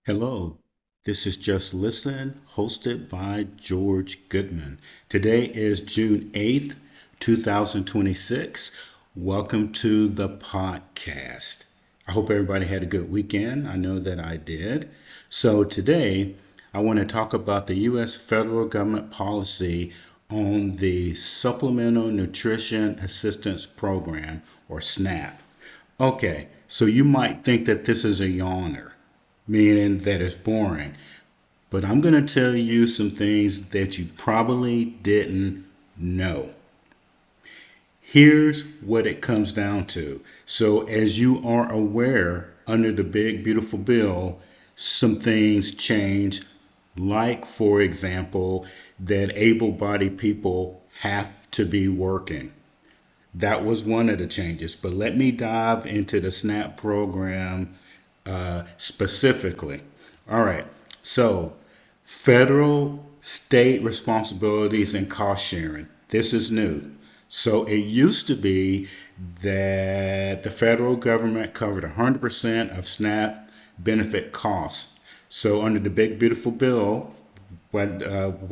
Hello, this is Just Listen, hosted by George Goodman. Today is June 8th, 2026. Welcome to the podcast. I hope everybody had a good weekend. I know that I did. So, today I want to talk about the U.S. federal government policy on the Supplemental Nutrition Assistance Program, or SNAP. Okay, so you might think that this is a yawner, meaning that it's boring. But I'm going to tell you some things that you probably didn't know. Here's what it comes down to. So, as you are aware, under the big, beautiful bill, some things change, like, for example, that able bodied people have to be working. That was one of the changes. But let me dive into the SNAP program specifically. All right. So, federal, state responsibilities and cost sharing. This is new. So, it used to be that the federal government covered 100% of SNAP benefit costs. So, under the big, beautiful bill, what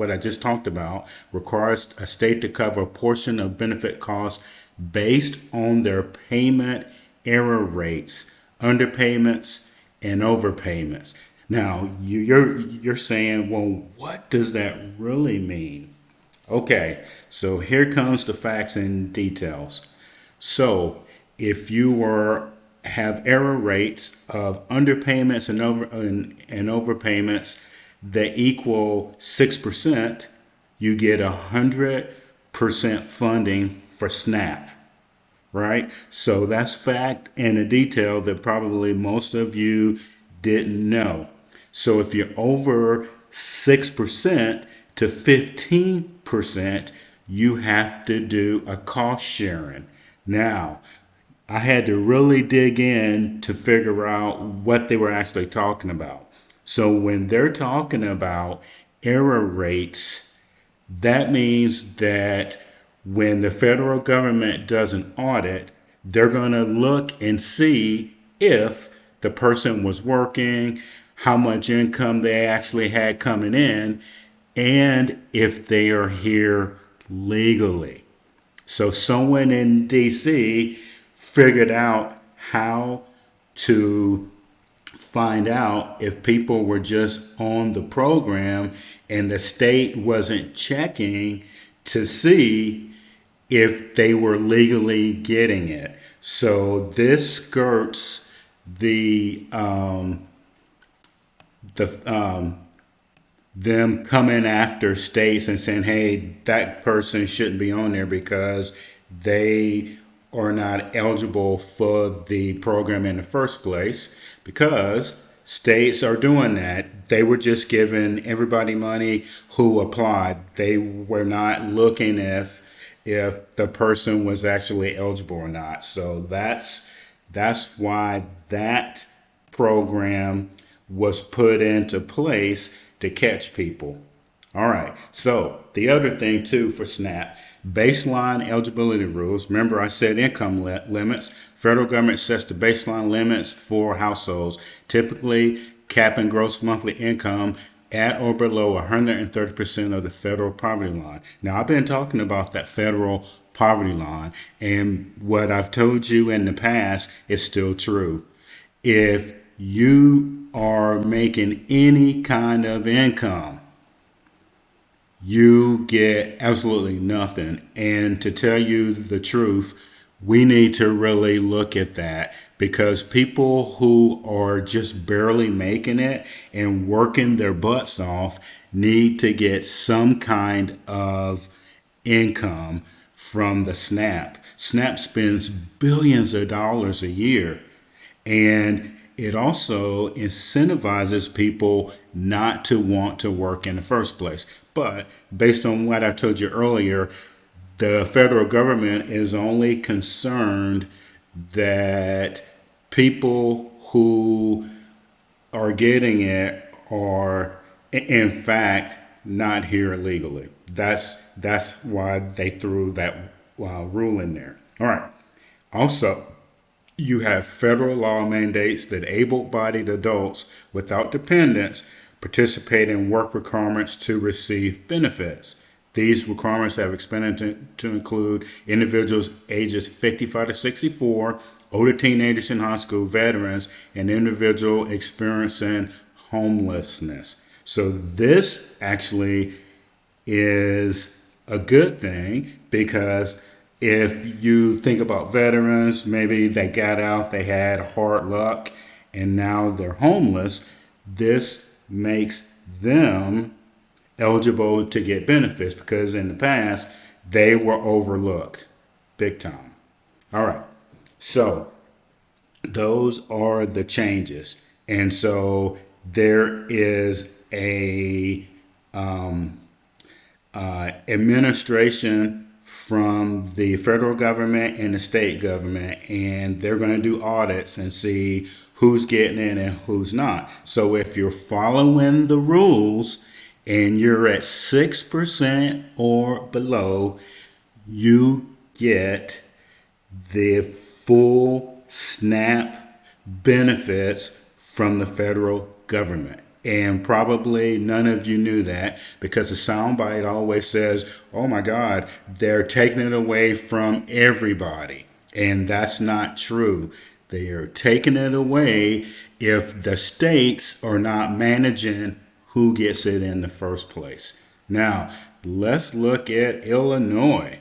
I just talked about requires a state to cover a portion of benefit costs based on their payment error rates, underpayments, and overpayments. Now you're saying, well, what does that really mean? Okay, so here comes the facts and details. So if you were have error rates of underpayments and overpayments that equal 6%, you get 100% funding for SNAP, right? So that's fact and a detail that probably most of you didn't know. So if you're over 6% to 15%, you have to do a cost sharing. Now, I had to really dig in to figure out what they were actually talking about. So when they're talking about error rates, that means that when the federal government does an audit, they're going to look and see if the person was working, how much income they actually had coming in, and if they are here legally. So someone in DC figured out how to find out if people were just on the program and the state wasn't checking to see if they were legally getting it. So this skirts the them coming after states and saying, hey, that person shouldn't be on there because they are not eligible for the program in the first place, because states are doing that. They were just giving everybody money who applied. They were not looking if the person was actually eligible or not. So that's why that program was put into place to catch people. All right. So the other thing too for SNAP, baseline eligibility rules. Remember, I said income limits. Federal government sets the baseline limits for households, typically capping gross monthly income at or below 130% of the federal poverty line. Now, I've been talking about that federal poverty line, and what I've told you in the past is still true. If you are making any kind of income, you get absolutely nothing. And to tell you the truth, we need to really look at that, because people who are just barely making it and working their butts off need to get some kind of income from the SNAP. SNAP spends billions of dollars a year, and it also incentivizes people not to want to work in the first place. But based on what I told you earlier, the federal government is only concerned that people who are getting it are in fact not here illegally. That's why they threw that rule in there. All right. Also, You have federal law mandates that able-bodied adults without dependents participate in work requirements to receive benefits. These requirements have expanded to include individuals ages 55 to 64, older teenagers in high school, veterans, and individuals experiencing homelessness. So this actually is a good thing because if you think about veterans, maybe they got out, they had hard luck, and now they're homeless. This makes them eligible to get benefits because in the past they were overlooked big time. All right. So those are the changes. And so there is a administration from the federal government and the state government, and they're going to do audits and see who's getting in and who's not. So if you're following the rules and you're at 6% or below, you get the full SNAP benefits from the federal government. And probably none of you knew that because the soundbite always says, oh my God, they're taking it away from everybody. And that's not true. They are taking it away if the states are not managing who gets it in the first place. Now, let's look at Illinois.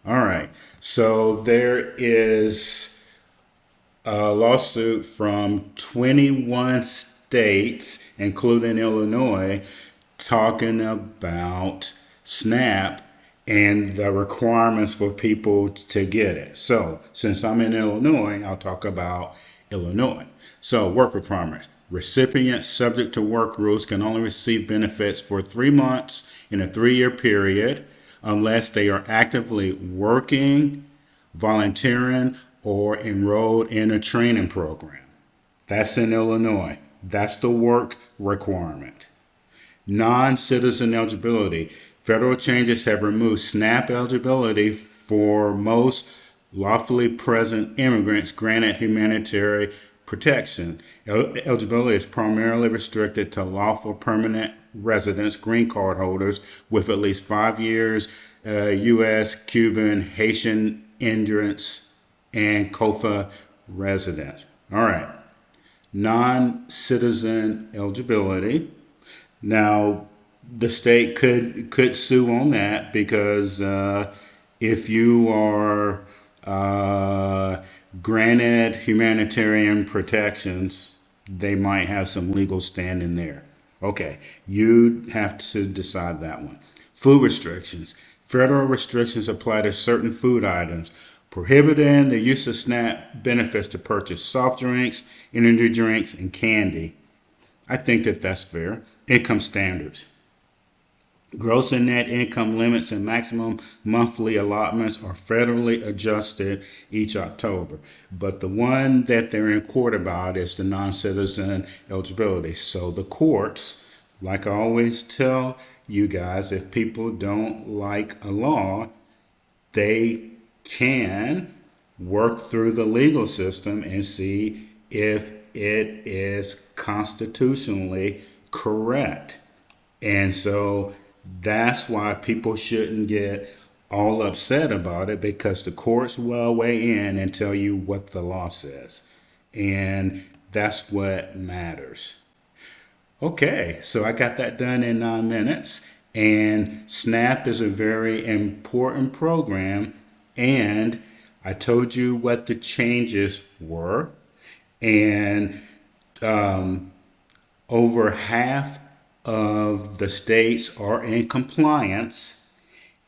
All right. So there is a lawsuit from 21 states, including Illinois, talking about SNAP and the requirements for people to get it. So, since I'm in Illinois, I'll talk about Illinois. So, work requirements. Recipients subject to work rules can only receive benefits for 3 months in a 3-year period unless they are actively working, volunteering, or enrolled in a training program. That's in Illinois. That's the work requirement. Non-citizen eligibility. Federal changes have removed SNAP eligibility for most lawfully present immigrants granted humanitarian protection. Eligibility is primarily restricted to lawful permanent residents, green card holders with at least 5 years U.S., Cuban, Haitian immigrants, and COFA residents. All right. Non-citizen eligibility. Now, the state could sue on that because if you are granted humanitarian protections, they might have some legal standing there. Okay, you have to decide that one. Food restrictions. Federal restrictions apply to certain food items, prohibiting the use of SNAP benefits to purchase soft drinks, energy drinks, and candy. I think that that's fair. Income standards. Gross and net income limits and maximum monthly allotments are federally adjusted each October. But the one that they're in court about is the non-citizen eligibility. So the courts, like I always tell you guys, if people don't like a law, they can work through the legal system and see if it is constitutionally correct. And so that's why people shouldn't get all upset about it because the courts will weigh in and tell you what the law says. And that's what matters. Okay, so I got that done in 9 minutes. And SNAP is a very important program. And I told you what the changes were. And over half of the states are in compliance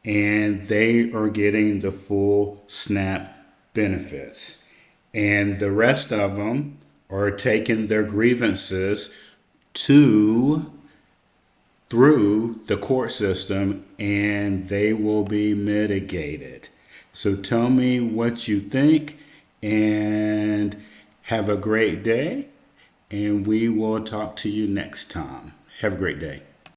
and they are getting the full SNAP benefits. And the rest of them are taking their grievances through the court system and they will be mitigated. So tell me what you think and have a great day. And we will talk to you next time. Have a great day.